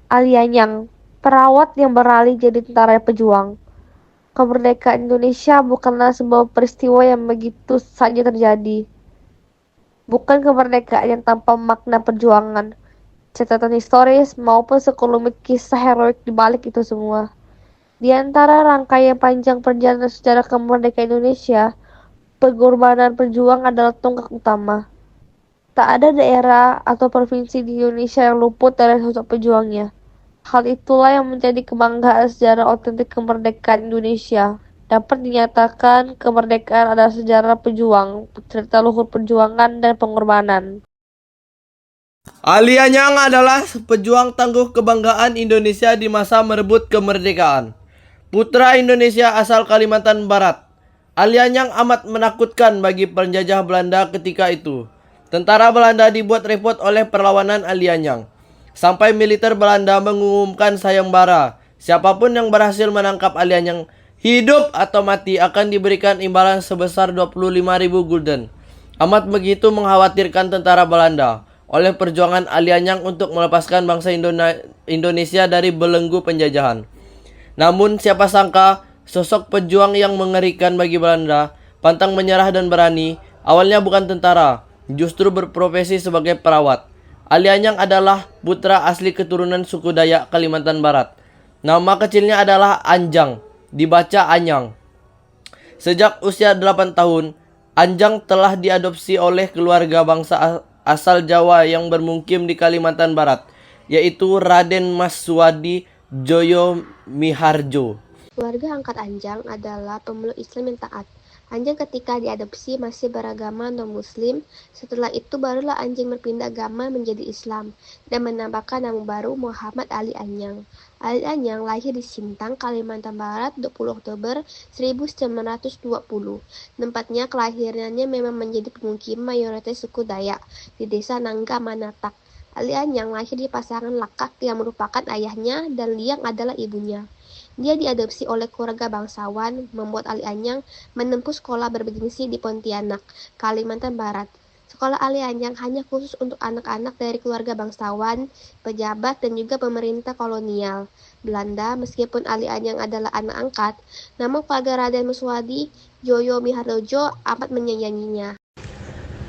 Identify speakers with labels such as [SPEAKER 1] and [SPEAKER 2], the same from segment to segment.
[SPEAKER 1] Alianyang, perawat yang beralih jadi tentara pejuang. Kemerdekaan Indonesia bukanlah sebuah peristiwa yang begitu saja terjadi. Bukan kemerdekaan yang tanpa makna perjuangan, catatan historis, maupun sekelumit kisah heroik di balik itu semua. Di antara rangkaian panjang perjalanan sejarah kemerdekaan Indonesia, pengorbanan pejuang adalah tonggak utama. Tak ada daerah atau provinsi di Indonesia yang luput dari sosok pejuangnya. Hal itulah yang menjadi kebanggaan sejarah otentik kemerdekaan Indonesia. Dapat dinyatakan kemerdekaan adalah sejarah pejuang, cerita luhur perjuangan dan pengorbanan.
[SPEAKER 2] Ali Anyang adalah pejuang tangguh kebanggaan Indonesia di masa merebut kemerdekaan. Putra Indonesia asal Kalimantan Barat. Ali Anyang amat menakutkan bagi penjajah Belanda ketika itu. Tentara Belanda dibuat repot oleh perlawanan Ali Anyang. Sampai militer Belanda mengumumkan sayembara. Siapapun yang berhasil menangkap Ali Anyang, hidup atau mati, akan diberikan imbalan sebesar 25.000 gulden. Amat begitu mengkhawatirkan tentara Belanda oleh perjuangan Ali Anyang untuk melepaskan bangsa Indonesia dari belenggu penjajahan. Namun siapa sangka sosok pejuang yang mengerikan bagi Belanda, pantang menyerah dan berani, awalnya bukan tentara, justru berprofesi sebagai perawat. Ali Anyang adalah putra asli keturunan suku Dayak Kalimantan Barat. Nama kecilnya adalah Anjang, dibaca Anyang. Sejak usia 8 tahun, Anjang telah diadopsi oleh keluarga bangsa asal Jawa yang bermukim di Kalimantan Barat, yaitu Raden Mas Suwadi Joyo Miharjo.
[SPEAKER 3] Keluarga angkat Anjang adalah pemeluk Islam yang taat. Anjang ketika diadopsi masih beragama non-muslim, setelah itu barulah Anjang berpindah agama menjadi Islam dan menambahkan nama baru Muhammad Ali Anyang. Ali Anyang lahir di Sintang, Kalimantan Barat 20 Oktober 1920. Tempatnya kelahirannya memang menjadi pemukiman mayoritas suku Dayak di desa Nangga Manatak. Ali Anyang lahir di pasangan Lakak yang merupakan ayahnya dan Liang adalah ibunya. Dia diadopsi oleh keluarga bangsawan, membuat Ali Anyang menempuh sekolah bergengsi di Pontianak, Kalimantan Barat. Sekolah Ali Anyang hanya khusus untuk anak-anak dari keluarga bangsawan, pejabat, dan juga pemerintah kolonial Belanda. Meskipun Ali Anyang adalah anak angkat, namun keluarga Raden Muswadi Joyo Miharjo amat menyayanginya.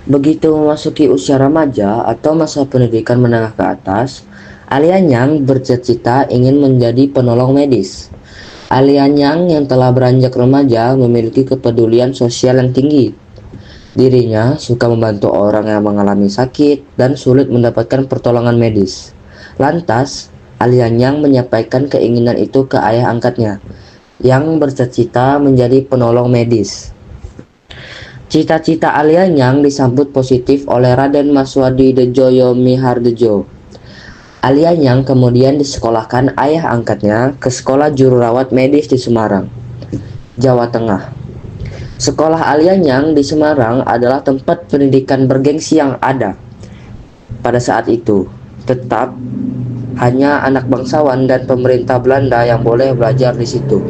[SPEAKER 4] Begitu memasuki usia remaja atau masa pendidikan menengah ke atas, Ali Anyang bercita-cita ingin menjadi penolong medis. Ali Anyang yang telah beranjak remaja memiliki kepedulian sosial yang tinggi. Dirinya suka membantu orang yang mengalami sakit dan sulit mendapatkan pertolongan medis. Lantas, Ali Anyang menyampaikan keinginan itu ke ayah angkatnya, yang bercita-cita menjadi penolong medis. Cita-cita Ali Anyang disambut positif oleh Raden Maswadi Dejoyo Miharjo. Ali Anyang kemudian disekolahkan ayah angkatnya ke Sekolah Jururawat Medis di Semarang, Jawa Tengah. Sekolah Ali Anyang di Semarang adalah tempat pendidikan bergengsi yang ada pada saat itu. Tetap hanya anak bangsawan dan pemerintah Belanda yang boleh belajar di situ.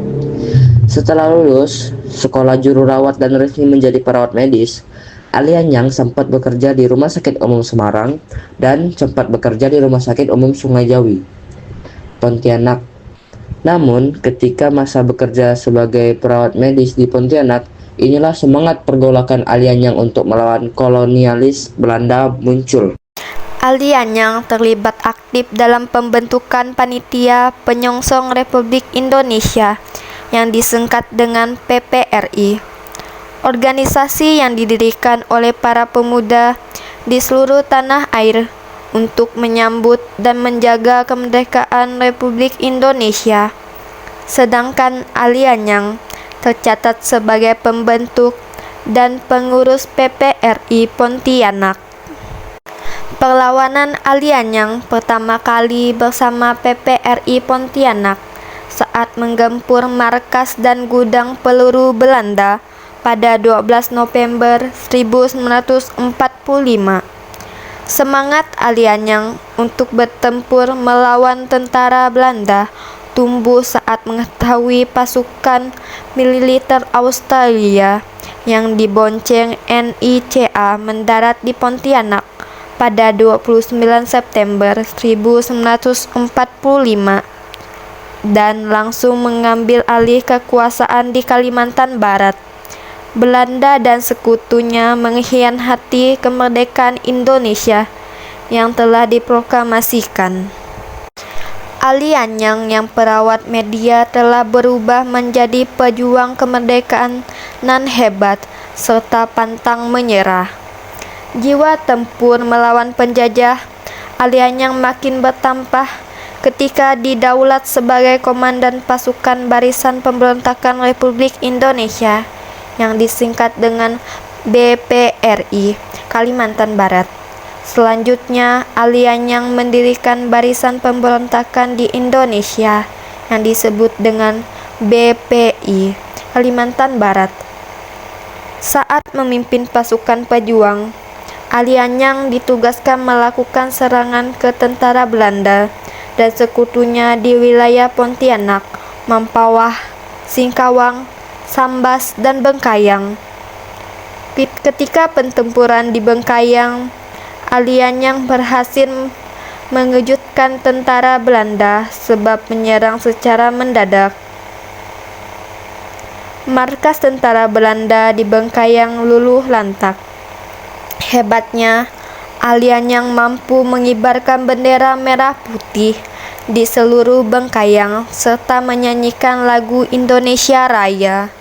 [SPEAKER 4] Setelah lulus sekolah jururawat dan resmi menjadi perawat medis, Ali Anyang sempat bekerja di Rumah Sakit Umum Semarang dan sempat bekerja di Rumah Sakit Umum Sungai Jawi, Pontianak. Namun, ketika masa bekerja sebagai perawat medis di Pontianak, inilah semangat pergolakan Ali Anyang untuk melawan kolonialis Belanda muncul.
[SPEAKER 5] Ali Anyang terlibat aktif dalam pembentukan Panitia Penyongsong Republik Indonesia yang disingkat dengan PPRI. Organisasi yang didirikan oleh para pemuda di seluruh tanah air untuk menyambut dan menjaga kemerdekaan Republik Indonesia. Sedangkan Ali Anyang tercatat sebagai pembentuk dan pengurus PPRI Pontianak. Perlawanan Ali Anyang pertama kali bersama PPRI Pontianak saat menggempur markas dan gudang peluru Belanda pada 12 November 1945. Semangat Ali Anyang untuk bertempur melawan tentara Belanda tumbuh saat mengetahui pasukan militer Australia yang dibonceng NICA mendarat di Pontianak pada 29 September 1945 dan langsung mengambil alih kekuasaan di Kalimantan Barat. Belanda dan sekutunya mengkhianati kemerdekaan Indonesia yang telah diproklamasikan. Ali Anyang yang perawat media telah berubah menjadi pejuang kemerdekaan nan hebat serta pantang menyerah. Jiwa tempur melawan penjajah Ali Anyang makin bertambah ketika didaulat sebagai komandan pasukan Barisan Pemberontakan Republik Indonesia yang disingkat dengan BPRI Kalimantan Barat. Selanjutnya, Ali Anyang mendirikan Barisan Pemberontakan di Indonesia yang disebut dengan BPI Kalimantan Barat. Saat memimpin pasukan pejuang, Ali Anyang ditugaskan melakukan serangan ke tentara Belanda dan sekutunya di wilayah Pontianak, Mempawah, Singkawang, Sambas, dan Bengkayang. Ketika pertempuran di Bengkayang, Ali Anyang berhasil mengejutkan tentara Belanda sebab menyerang secara mendadak. Markas tentara Belanda di Bengkayang luluh lantak. Hebatnya, Ali Anyang mampu mengibarkan bendera merah putih di seluruh Bengkayang serta menyanyikan lagu Indonesia Raya.